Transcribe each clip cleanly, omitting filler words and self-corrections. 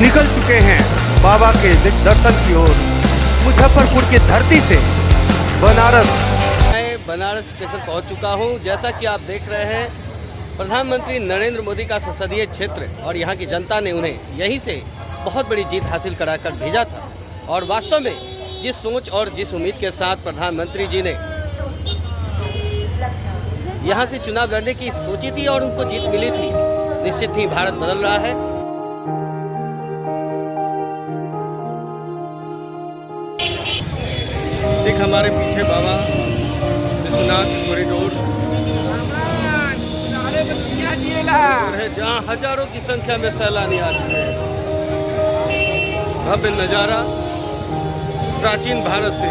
निकल चुके हैं बाबा के दर्शन की ओर मुजफ्फरपुर की धरती से बनारस। मैं बनारस स्टेशन पहुंच चुका हूं। जैसा कि आप देख रहे हैं, प्रधानमंत्री नरेंद्र मोदी का संसदीय क्षेत्र और यहां की जनता ने उन्हें यहीं से बहुत बड़ी जीत हासिल कराकर भेजा था। और वास्तव में जिस सोच और जिस उम्मीद के साथ प्रधानमंत्री जी ने यहां से चुनाव लड़ने की सोची थी और उनको जीत मिली थी, निश्चित ही भारत बदल रहा है। ठीक हमारे पीछे बाबा विश्वनाथ कॉरिडोर है, जहाँ हजारों की संख्या में सैलानी आ चुके हैं। भव्य नजारा प्राचीन भारत से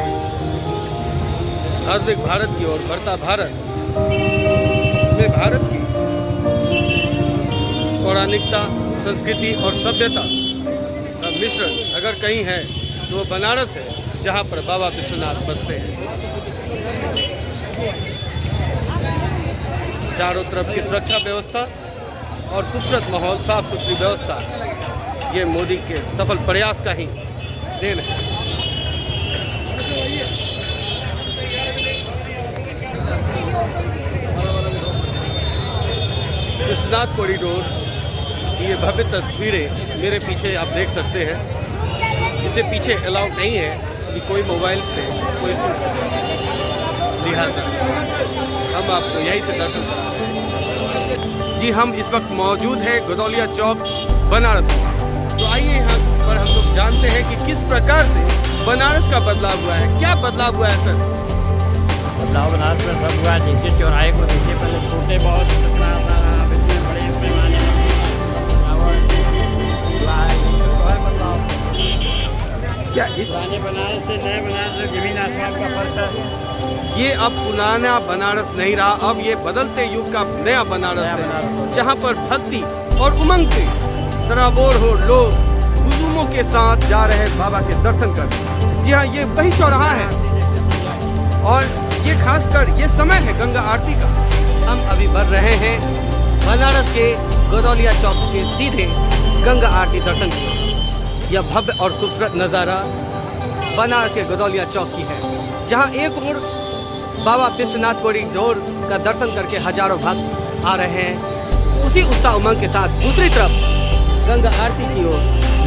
आधुनिक भारत की ओर बढ़ता भारत में भारत की पौराणिकता, संस्कृति और सभ्यता का मिश्रण अगर कहीं है तो वो बनारस है, जहाँ पर बाबा विश्वनाथ बसते हैं। चारों तरफ की सुरक्षा व्यवस्था और खूबसूरत माहौल, साफ सुथरी व्यवस्था, ये मोदी के सफल प्रयास का ही देन है। विश्वनाथ कॉरिडोर की ये भव्य तस्वीरें मेरे पीछे आप देख सकते हैं। इससे पीछे अलाउड नहीं है कि कोई मोबाइल से कोई लिहाजा हम आपको यहीं से दर्शन कराएंगे। जी, हम इस वक्त मौजूद हैं गदौलिया चौक बनारस में। तो आइए यहाँ पर हम लोग जानते हैं कि किस प्रकार से बनारस का बदलाव हुआ है। क्या बदलाव हुआ है सर? बदलाव बनारस में सब हुआ है। देखिए चौराहे को देखिए, पहले छोटे बहुत बड़े पैमाने में क्या पुराने बनारस से नए बनारस में जमीन आसमान का फर्क है। ये अब पुराना बनारस नहीं रहा, अब ये बदलते युग का नया बनारस है, जहाँ पर भक्ति और उमंग से सराबोर हो लोग हुजूमों के साथ जा रहे हैं बाबा के दर्शन करने। जी हाँ, ये वही चौराहा है और ये खासकर ये समय है गंगा आरती का। हम अभी बढ़ रहे हैं बनारस के गदौलिया चौक के सीधे गंगा आरती दर्शन की। यह भव्य और खूबसूरत नज़ारा बनारस के गदौलिया चौक की है, जहाँ एक ओर बाबा विश्वनाथ कॉरिडोर का दर्शन करके हजारों भक्त आ रहे हैं, उसी उत्साह उमंग के साथ दूसरी तरफ गंगा आरती की ओर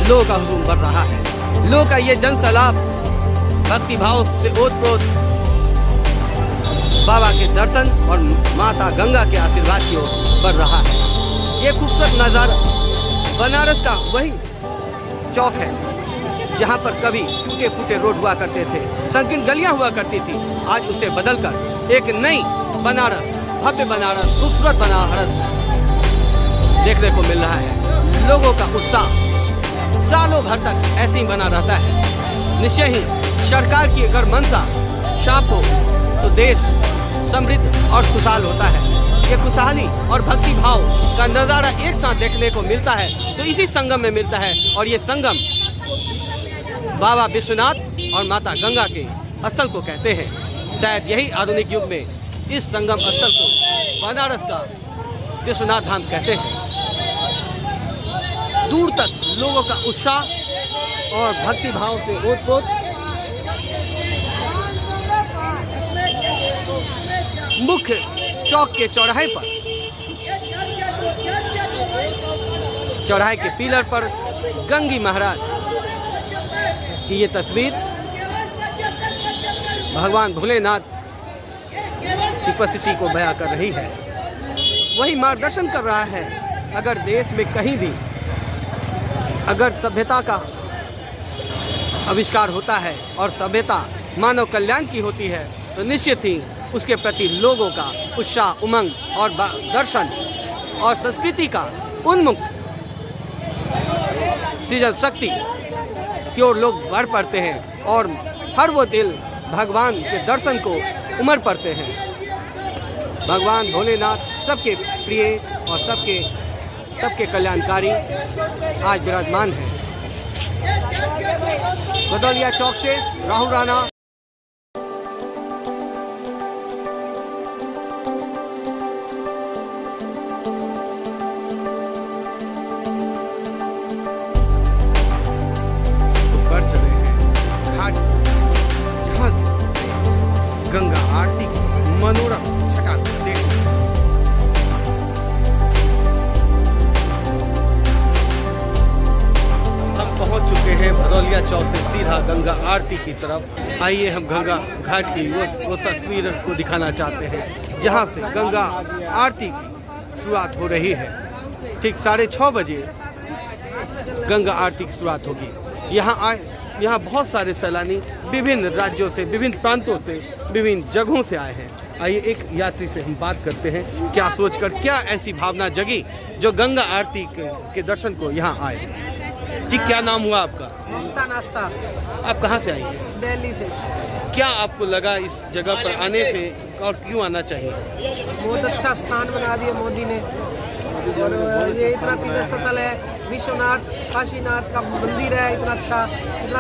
लोगों का हुजूम बढ़ रहा है। लोगों का ये जन सैलाब भक्ति भाव से ओतप्रोत बाबा के दर्शन और माता गंगा के आशीर्वाद की ओर बढ़ रहा है। ये खूबसूरत नज़ारा बनारस का वही चौक है जहाँ पर कभी टूटे फूटे रोड हुआ करते थे, संकीर्ण गलियाँ हुआ करती थी। आज उसे बदलकर एक नई बनारस, भव्य बनारस, खूबसूरत बनारस देखने को मिल रहा है। लोगों का उत्साह सालों भर तक ऐसे ही बना रहता है। निश्चय ही सरकार की अगर मंशा साफ हो तो देश समृद्ध और खुशहाल होता है। ये खुशहाली और भक्ति भाव का नज़ारा एक साथ देखने को मिलता है तो इसी संगम में मिलता है। और ये संगम बाबा विश्वनाथ और माता गंगा के स्थल को कहते हैं। शायद यही आधुनिक युग में इस संगम स्थल को बनारस का विश्वनाथ धाम कहते हैं। दूर तक लोगों का उत्साह और भक्ति भाव से ओतप्रोत मुख्य चौक के चौराहे पर, चौराहे के पिलर पर गंगी महाराज की ये तस्वीर भगवान भोलेनाथ की उपस्थिति को बयां कर रही है। वही मार्गदर्शन कर रहा है। अगर देश में कहीं भी अगर सभ्यता का आविष्कार होता है और सभ्यता मानव कल्याण की होती है तो निश्चित ही उसके प्रति लोगों का उत्साह, उमंग और दर्शन और संस्कृति का उन्मुख सृजन शक्ति की ओर लोग बढ़ पड़ते हैं और हर वो दिल भगवान के दर्शन को उमड़ पड़ते हैं। भगवान भोलेनाथ सबके प्रिय और सबके कल्याणकारी आज विराजमान है। गदौलिया चौक से राहुल राणा। गंगा आरती की तरफ। आइए हम गंगा घाट की वो तस्वीर को दिखाना चाहते हैं जहाँ से गंगा आरती की शुरुआत हो रही है। ठीक 6:30 बजे गंगा आरती की शुरुआत होगी। यहाँ बहुत सारे सैलानी विभिन्न राज्यों से, विभिन्न प्रांतों से, विभिन्न जगहों से आए हैं। आइए एक यात्री से हम बात करते हैं, क्या सोचकर, क्या ऐसी भावना जगी जो गंगा आरती के दर्शन को यहाँ आए। जी, क्या नाम हुआ आपका? ममता नासा, आप कहाँ से आई हैं? दिल्ली से। क्या आपको लगा इस जगह पर आने से और क्यों आना चाहिए? बहुत अच्छा स्थान बना दिया मोदी ने, और ये इतना तीर्थ स्थल है। विश्वनाथ काशीनाथ का मंदिर है, इतना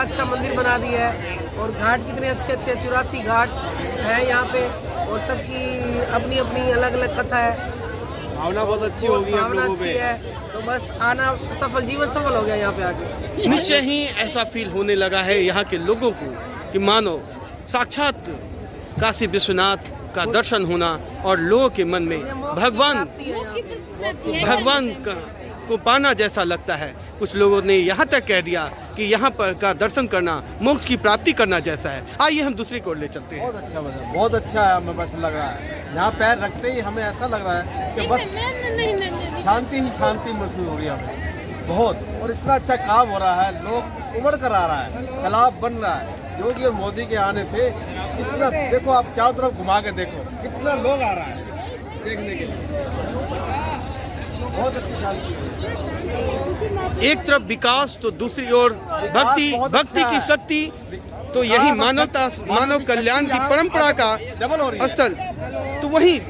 अच्छा मंदिर बना दिया है। और घाट कितने अच्छे 84 घाट हैं यहाँ पे, और सबकी अपनी अपनी अलग अलग कथा है। भावना बहुत अच्छी होगी हम भावना लोगों अच्छी पे। है, तो बस आना सफल, जीवन सफल हो गया यहाँ पे आके। निश्चय ही ऐसा फील होने लगा है यहाँ के लोगों को कि मानो साक्षात काशी विश्वनाथ का दर्शन होना, और लोगों के मन में भगवान को पाना जैसा लगता है। कुछ लोगों ने यहाँ तक कह दिया कि यहाँ पर का दर्शन करना मोक्ष की प्राप्ति करना जैसा है। आइए हम दूसरी को ले चलते हैं। बहुत अच्छा बना, बहुत अच्छा है, हमें बस लग रहा है यहाँ पैर रखते ही हमें ऐसा लग रहा है कि बस शांति ही शांति महसूस हो रही है हमें बहुत। और इतना अच्छा काम हो रहा है, लोग उमड़ कर आ रहा है, तालाब बन रहा है योगी और मोदी के आने से। कितना देखो, आप चारों तरफ घुमा के देखो, कितना लोग आ रहा है देखने के लिए। बहुत अच्छी शांति है। एक तरफ विकास तो दूसरी ओर भक्ति की शक्ति, तो यही मानव कल्याण की परंपरा का डबल हो रही है स्थल। तो वही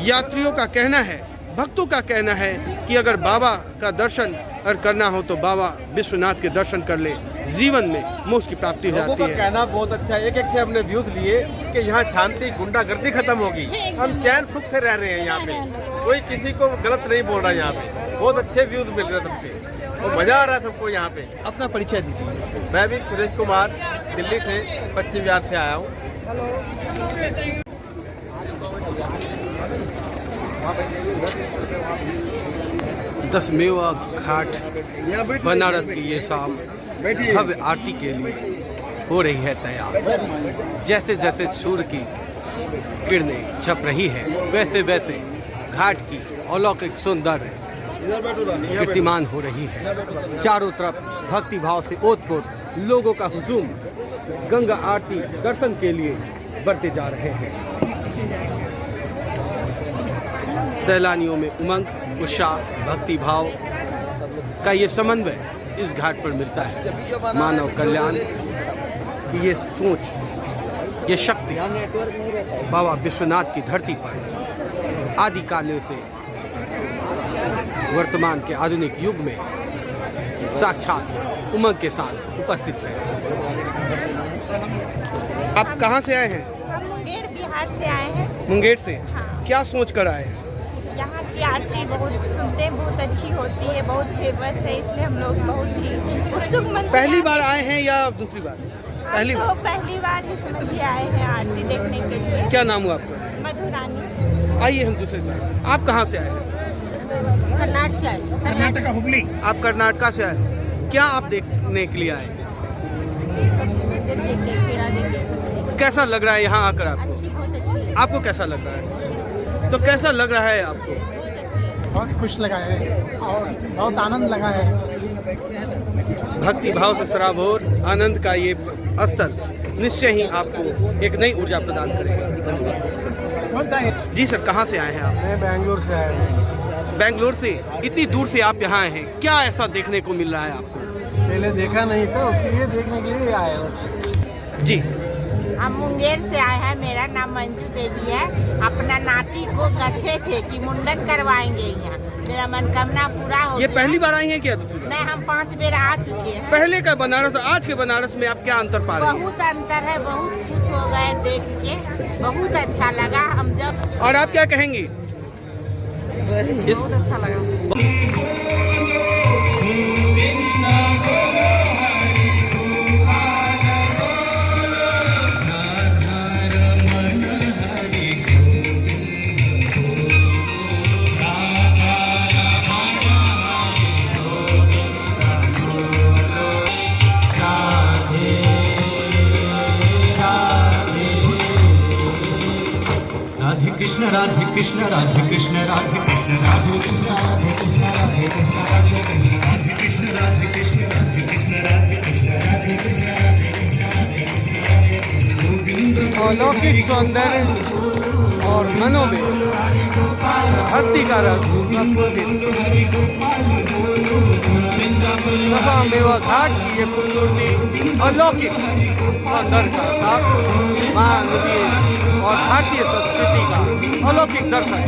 यात्रियों का कहना है, भक्तों का कहना है कि अगर बाबा का दर्शन अगर करना हो तो बाबा विश्वनाथ के दर्शन कर ले, जीवन में मोक्ष की प्राप्ति हो लोगों जाती का है। कहना बहुत अच्छा है। एक से हमने व्यूज लिए कि यहाँ शांति, गुंडागर्दी खत्म होगी, हम चैन सुख से रह रहे हैं यहाँ पे, कोई किसी को गलत नहीं बोल रहा है यहाँ पे। बहुत अच्छे व्यूज मिल रहे हैं सबके, तो मजा आ रहा है सबको यहाँ पे। अपना परिचय दीजिए। मैं भी सुरेश कुमार, दिल्ली से, पश्चिम बिहार से आया हूँ। 10वें घाट बनारस की ये शाम भव्य आरती के लिए हो रही है तैयार। जैसे जैसे सूर्य की किरणें छप रही है, वैसे वैसे घाट की अलौकिक सौंदर्य कीर्तिमान हो रही है। चारों तरफ भक्ति भाव से ओत-पोत लोगों का हुजूम गंगा आरती दर्शन के लिए बढ़ते जा रहे हैं। सैलानियों में उमंग, उत्साह, भक्ति भाव का ये समन्वय इस घाट पर मिलता है। मानव कल्याण की ये सोच, ये शक्ति बाबा विश्वनाथ की धरती पर आदि काल से वर्तमान के आधुनिक युग में साक्षात उमंग के साथ उपस्थित है। आप कहाँ से आए हैं? हम मुंगेर बिहार से आए हैं। मुंगेर से? हाँ। क्या सोच कर आए हैं? यहाँ की आरती बहुत सुनते हैं, बहुत अच्छी होती है, बहुत फेमस है, इसलिए हम लोग बहुत ही उत्सुक मन से पहली बार आए हैं या दूसरी बार? पहली हम बार। तो पहली बार ही समझिए आए हैं आरती देखने के लिए। क्या नाम हुआ आपका? मधुरानी। आइए हम दूसरे बार। आप कहाँ से आए हैं? कर्नाटक से आए। कर्नाटक हुबली। आप कर्नाटका से आए। क्या आप देखने के लिए आए? कैसा लग रहा है यहाँ आकर आपको? अच्छी, बहुत अच्छी है। आपको कैसा लग रहा है? तो कैसा लग रहा है आपको? बहुत खुश लगा है और बहुत आनंद लगा है। भक्ति भाव से सराबोर आनंद का ये स्थल निश्चय ही आपको एक नई ऊर्जा प्रदान करेगा। कौन सा है? जी सर, कहाँ से आए हैं आप? मैं बेंगलोर से आया हूँ। बेंगलोर से? इतनी दूर से आप यहाँ आए हैं, क्या ऐसा देखने को मिल रहा है आपको? पहले देखा नहीं था, उसके लिए देखने के लिए आया हूँ। जी, हम मुंगेर से आए हैं। मेरा नाम मंजू देवी है। अपना नाती को कहे थे कि मुंडन करवाएंगे यहाँ, मेरा मनकामना पूरा हो ये गया। पहली बार आई हैं क्या दूसरी बार? नहीं, हम 5 बार आ चुके हैं। पहले का बनारस और आज के बनारस में आप क्या अंतर पा रहे हैं? बहुत अंतर है, बहुत खुश हो गए देख के, बहुत अच्छा लगा। हम जब और आप क्या कहेंगी? बहुत अच्छा लगा। राधे कृष्ण राधे कृष्ण राधे कृष्ण राधे कृष्ण राधे कृष्ण राधे कृष्ण राधे कृष्ण राधे कृष्ण राधे कृष्ण राधे कृष्ण राधे कृष्ण राधे कृष्ण अलौकिक सौंदर्य और मनो में धरती का रस नफा मेवा घाट की ये खूबसूरती अलौकिक सौंदर्य का साफ माँ नदी और भारतीय संस्कृति का अलौकिक दर्शन।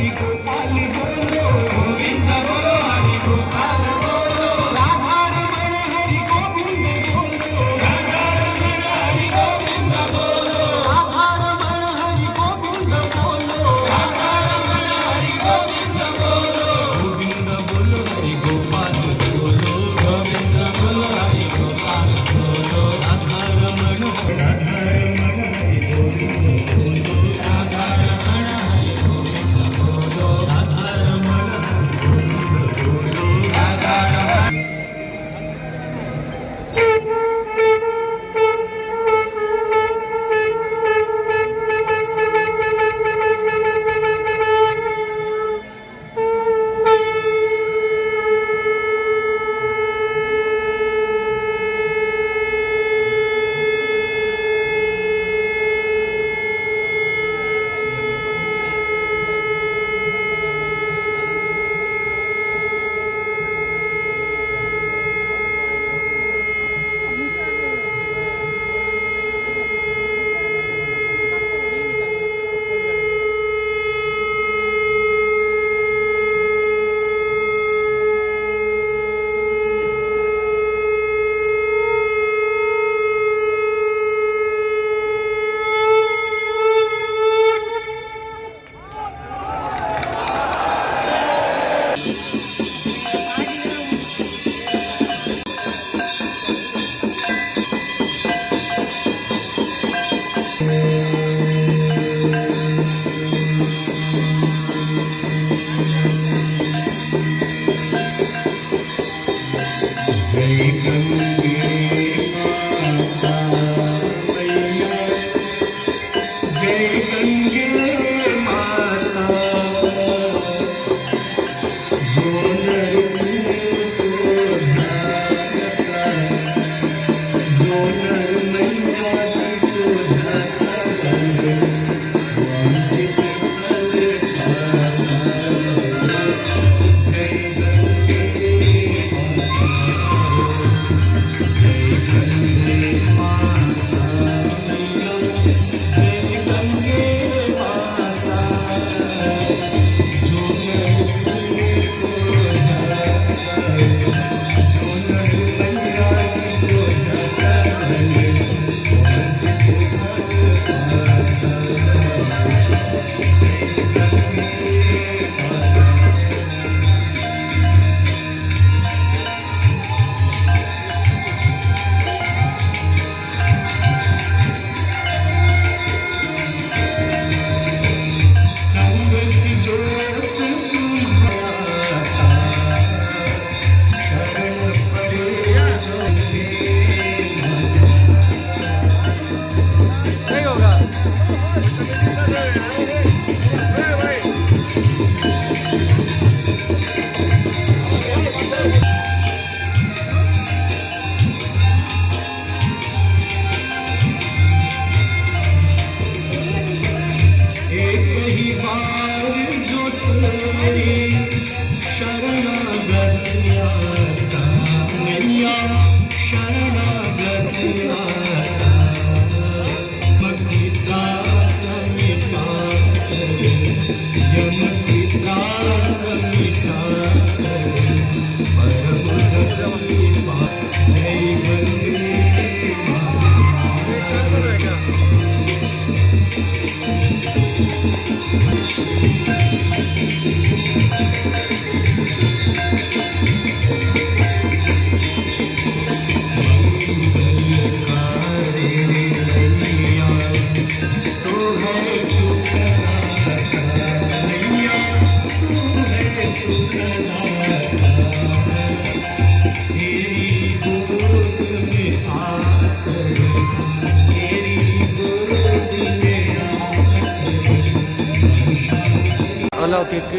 अलौकिक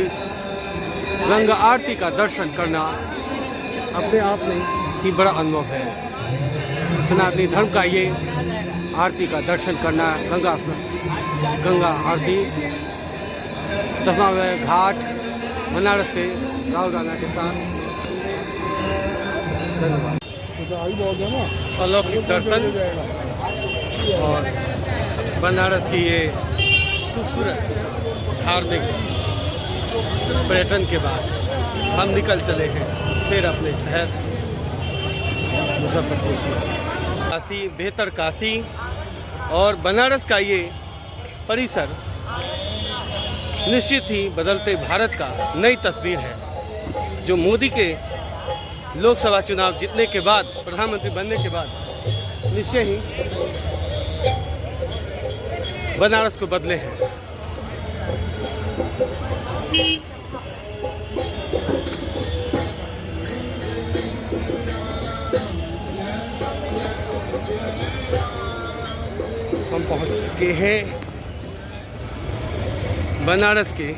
गंगा आरती का दर्शन करना अपने आप में ही बड़ा अनुभव है। सनातनी धर्म का ये आरती का दर्शन करना, गंगा आरती 10वां घाट बनारस से राहुल राणा के साथ। धन्यवाद। अलौकिक दर्शन और बनारस की ये खूबसूरत धार्मिक पर्यटन के बाद हम निकल चले हैं फिर अपने शहर मुजफ्फरपुर की। काशी, बेहतर काशी और बनारस का ये परिसर निश्चित ही बदलते भारत का नई तस्वीर है, जो मोदी के लोकसभा चुनाव जीतने के बाद, प्रधानमंत्री बनने के बाद निश्चय ही बनारस को बदले हैं। हम पहुंच चुके हैं बनारस के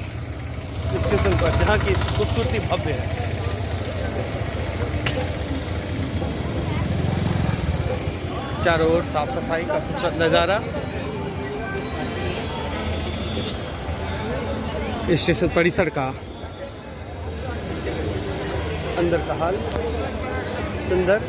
स्टेशन पर, जहाँ की खूबसूरती भव्य है। चारों ओर साफ सफाई का खूबसूरत नज़ारा, स्टेशन परिसर का अंदर का हाल सुंदर।